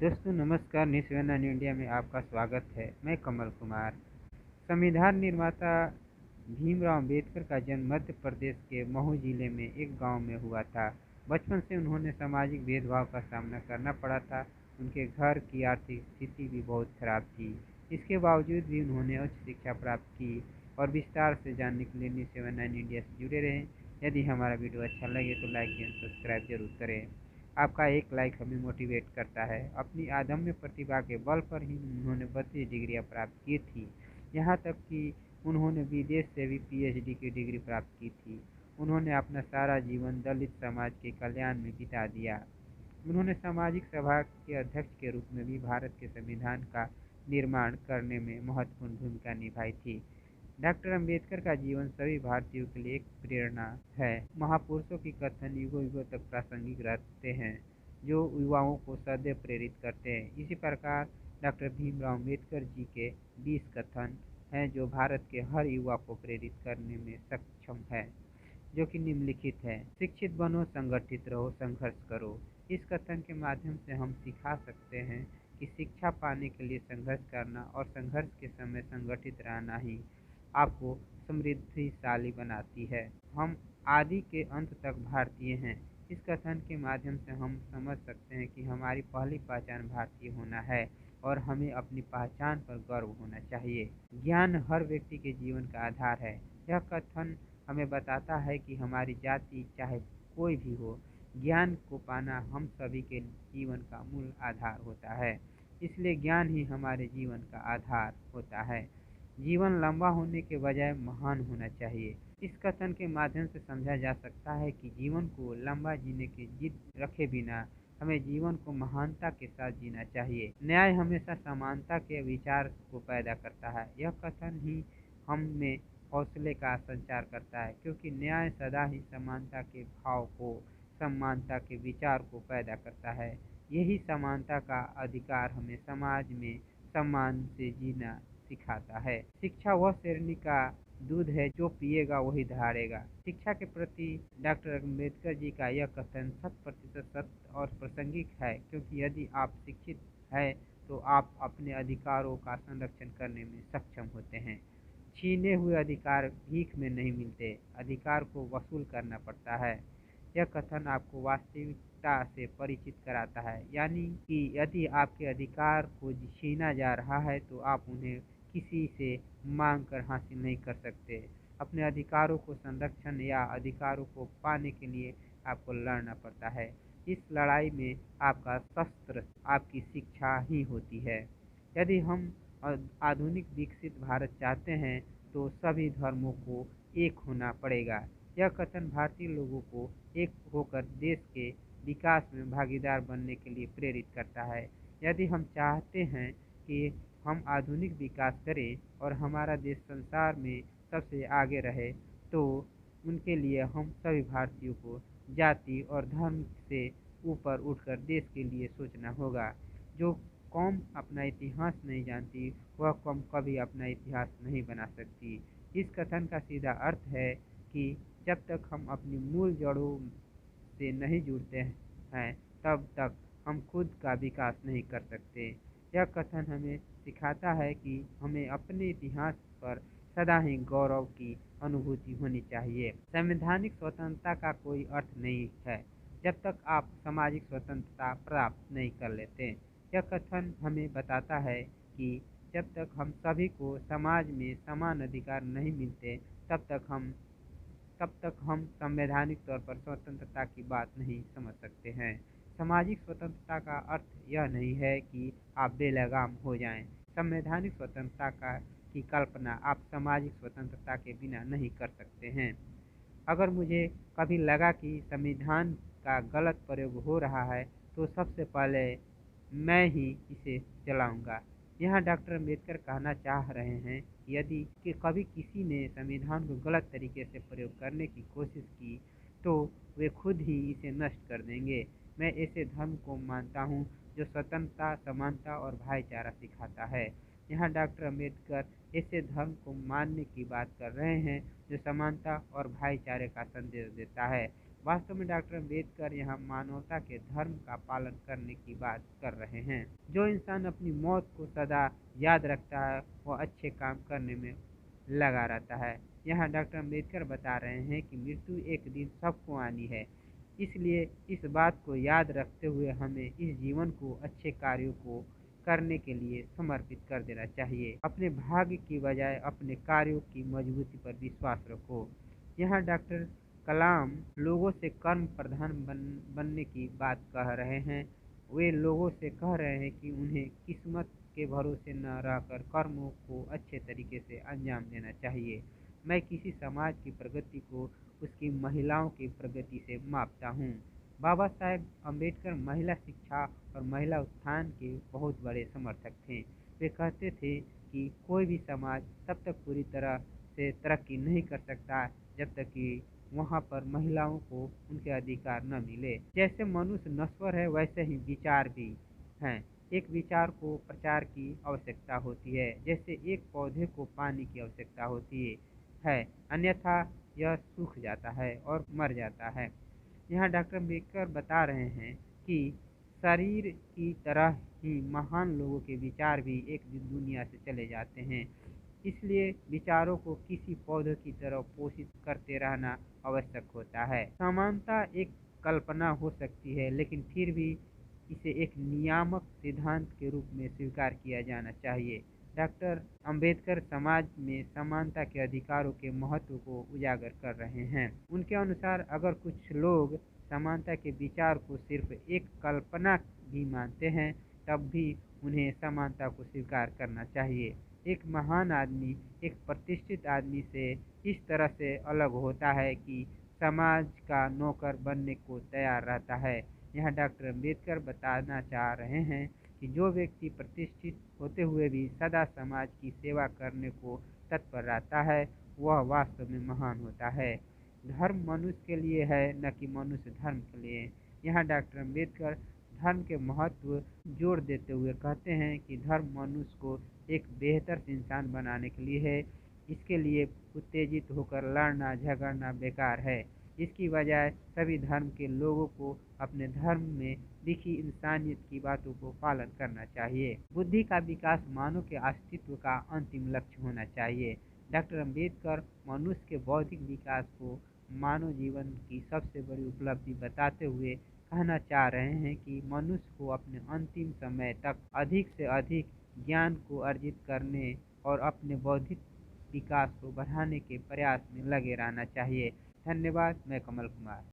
दोस्तों नमस्कार। News one India में आपका स्वागत है। मैं कमल कुमार। संविधान निर्माता भीमराव अम्बेडकर का जन्म मध्य प्रदेश के महू जिले में एक गांव में हुआ था। बचपन से उन्होंने सामाजिक भेदभाव का सामना करना पड़ा था। उनके घर की आर्थिक स्थिति भी बहुत खराब थी। इसके बावजूद भी उन्होंने उच्च शिक्षा प्राप्त की। और विस्तार से जानने के लिए न्यूज़ वन इंडिया से जुड़े रहें। यदि हमारा वीडियो अच्छा लगे तो लाइक एंड सब्सक्राइब जरूर करें। आपका एक लाइक हमें मोटिवेट करता है। अपनी अदम्य प्रतिभा के बल पर ही उन्होंने 32 डिग्रियाँ प्राप्त की थी। यहाँ तक कि उन्होंने विदेश से भी पीएचडी की डिग्री प्राप्त की थी। उन्होंने अपना सारा जीवन दलित समाज के कल्याण में बिता दिया। उन्होंने सामाजिक सभा के अध्यक्ष के रूप में भी भारत के संविधान का निर्माण करने में महत्वपूर्ण भूमिका निभाई थी। डॉक्टर अंबेडकर का जीवन सभी भारतीयों के लिए एक प्रेरणा है। महापुरुषों की कथन युगों युगों तक प्रासंगिक रहते हैं, जो युवाओं को सदैव प्रेरित करते हैं। इसी प्रकार डॉक्टर भीमराव अम्बेडकर जी के 20 कथन हैं जो भारत के हर युवा को प्रेरित करने में सक्षम है, जो कि निम्नलिखित है। शिक्षित बनो, संगठित रहो, संघर्ष करो। इस कथन के माध्यम से हम सिखा सकते हैं कि शिक्षा पाने के लिए संघर्ष करना और संघर्ष के समय संगठित रहना ही आपको समृद्धिशाली बनाती है। हम आदि के अंत तक भारतीय हैं। इस कथन के माध्यम से हम समझ सकते हैं कि हमारी पहली पहचान भारतीय होना है और हमें अपनी पहचान पर गर्व होना चाहिए। ज्ञान हर व्यक्ति के जीवन का आधार है। यह कथन हमें बताता है कि हमारी जाति चाहे कोई भी हो, ज्ञान को पाना हम सभी के जीवन का मूल आधार होता है। इसलिए ज्ञान ही हमारे जीवन का आधार होता है। जीवन लंबा होने के बजाय महान होना चाहिए। इस कथन के माध्यम से समझा जा सकता है कि जीवन को लंबा जीने की जिद रखे बिना हमें जीवन को महानता के साथ जीना चाहिए। न्याय हमेशा समानता के विचार को पैदा करता है। यह कथन ही हम में हौसले का संचार करता है, क्योंकि न्याय सदा ही समानता के भाव को, समानता के विचार को पैदा करता है। यही समानता का अधिकार हमें समाज में सम्मान से जीना सिखाता है। शिक्षा वह शेरनी का दूध है, जो पिएगा वही धारेगा। शिक्षा के प्रति डॉक्टर अम्बेडकर जी का यह कथन 100% सत्य और प्रासंगिक है, क्योंकि यदि आप शिक्षित हैं तो आप अपने अधिकारों का संरक्षण करने में सक्षम होते हैं। छीने हुए अधिकार भीख में नहीं मिलते, अधिकार को वसूल करना पड़ता है। यह कथन आपको वास्तविकता से परिचित कराता है, यानी कि यदि आपके अधिकार को छीना जा रहा है तो आप उन्हें किसी से मांग कर हासिल नहीं कर सकते। अपने अधिकारों को संरक्षण या अधिकारों को पाने के लिए आपको लड़ना पड़ता है। इस लड़ाई में आपका शस्त्र आपकी शिक्षा ही होती है। यदि हम आधुनिक विकसित भारत चाहते हैं तो सभी धर्मों को एक होना पड़ेगा। यह कथन भारतीय लोगों को एक होकर देश के विकास में भागीदार बनने के लिए प्रेरित करता है। यदि हम चाहते हैं कि हम आधुनिक विकास करें और हमारा देश संसार में सबसे आगे रहे, तो उनके लिए हम सभी भारतीयों को जाति और धर्म से ऊपर उठकर देश के लिए सोचना होगा। जो कौम अपना इतिहास नहीं जानती, वह कौम कभी अपना इतिहास नहीं बना सकती। इस कथन का सीधा अर्थ है कि जब तक हम अपनी मूल जड़ों से नहीं जुड़ते हैं, तब तक हम खुद का विकास नहीं कर सकते। यह कथन हमें सिखाता है कि हमें अपने इतिहास पर सदा ही गौरव की अनुभूति होनी चाहिए। संवैधानिक स्वतंत्रता का कोई अर्थ नहीं है जब तक आप सामाजिक स्वतंत्रता प्राप्त नहीं कर लेते। यह कथन हमें बताता है कि जब तक हम सभी को समाज में समान अधिकार नहीं मिलते, तब तक हम संवैधानिक तौर पर स्वतंत्रता की बात नहीं समझ सकते हैं। सामाजिक स्वतंत्रता का अर्थ यह नहीं है कि आप बेलगाम हो जाएं। संवैधानिक स्वतंत्रता की कल्पना आप सामाजिक स्वतंत्रता के बिना नहीं कर सकते हैं। अगर मुझे कभी लगा कि संविधान का गलत प्रयोग हो रहा है, तो सबसे पहले मैं ही इसे चलाऊंगा। यहाँ डॉक्टर अम्बेडकर कहना चाह रहे हैं कि यदि कभी किसी ने संविधान को गलत तरीके से प्रयोग करने की कोशिश की, तो वे खुद ही इसे नष्ट कर देंगे। मैं ऐसे धर्म को मानता हूँ जो स्वतंत्रता, समानता और भाईचारा सिखाता है। यहाँ डॉक्टर अम्बेडकर ऐसे धर्म को मानने की बात कर रहे हैं जो समानता और भाईचारे का संदेश देता है। वास्तव में डॉक्टर अम्बेडकर यहाँ मानवता के धर्म का पालन करने की बात कर रहे हैं। जो इंसान अपनी मौत को सदा याद रखता है वह अच्छे काम करने में लगा रहता है। यहाँ डॉक्टर अम्बेडकर बता रहे हैं कि मृत्यु एक दिन सबको आनी है, इसलिए इस बात को याद रखते हुए हमें इस जीवन को अच्छे कार्यों को करने के लिए समर्पित कर देना चाहिए। अपने भाग्य की बजाय अपने कार्यों की मजबूती पर विश्वास रखो। यहाँ डॉक्टर कलाम लोगों से कर्म प्रधान बनने की बात कह रहे हैं। वे लोगों से कह रहे हैं कि उन्हें किस्मत के भरोसे न रहकर कर्मों को अच्छे तरीके से अंजाम देना चाहिए। मैं किसी समाज की प्रगति को उसकी महिलाओं की प्रगति से मापता हूँ। बाबा साहेब अम्बेडकर महिला शिक्षा और महिला उत्थान के बहुत बड़े समर्थक थे। वे कहते थे कि कोई भी समाज तब तक पूरी तरह से तरक्की नहीं कर सकता जब तक कि वहाँ पर महिलाओं को उनके अधिकार न मिले। जैसे मनुष्य नश्वर है वैसे ही विचार भी हैं। एक विचार को प्रचार की आवश्यकता होती है, जैसे एक पौधे को पानी की आवश्यकता होती है, अन्यथा यह सूख जाता है और मर जाता है। यहाँ डॉक्टर अम्बेडकर बता रहे हैं कि शरीर की तरह ही महान लोगों के विचार भी एक दिन दुनिया से चले जाते हैं, इसलिए विचारों को किसी पौधे की तरह पोषित करते रहना आवश्यक होता है। समानता एक कल्पना हो सकती है, लेकिन फिर भी इसे एक नियामक सिद्धांत के रूप में स्वीकार किया जाना चाहिए। डॉक्टर अंबेडकर समाज में समानता के अधिकारों के महत्व को उजागर कर रहे हैं। उनके अनुसार अगर कुछ लोग समानता के विचार को सिर्फ एक कल्पना भी मानते हैं, तब भी उन्हें समानता को स्वीकार करना चाहिए। एक महान आदमी एक प्रतिष्ठित आदमी से इस तरह से अलग होता है कि समाज का नौकर बनने को तैयार रहता है। यहाँ डॉक्टर अम्बेडकर बताना चाह रहे हैं कि जो व्यक्ति प्रतिष्ठित होते हुए भी सदा समाज की सेवा करने को तत्पर रहता है वह वास्तव में महान होता है। धर्म मनुष्य के लिए है, न कि मनुष्य धर्म के लिए। यहाँ डॉक्टर अम्बेडकर धर्म के महत्व जोर देते हुए कहते हैं कि धर्म मनुष्य को एक बेहतर इंसान बनाने के लिए है। इसके लिए उत्तेजित होकर लड़ना झगड़ना बेकार है। इसकी बजाय सभी धर्म के लोगों को अपने धर्म में लिखी इंसानियत की बातों को पालन करना चाहिए। बुद्धि का विकास मानव के अस्तित्व का अंतिम लक्ष्य होना चाहिए। डॉक्टर अम्बेडकर मनुष्य के बौद्धिक विकास को मानव जीवन की सबसे बड़ी उपलब्धि बताते हुए कहना चाह रहे हैं कि मनुष्य को अपने अंतिम समय तक अधिक से अधिक ज्ञान को अर्जित करने और अपने बौद्धिक विकास को बढ़ाने के प्रयास में लगे रहना चाहिए। धन्यवाद। मैं कमल कुमार।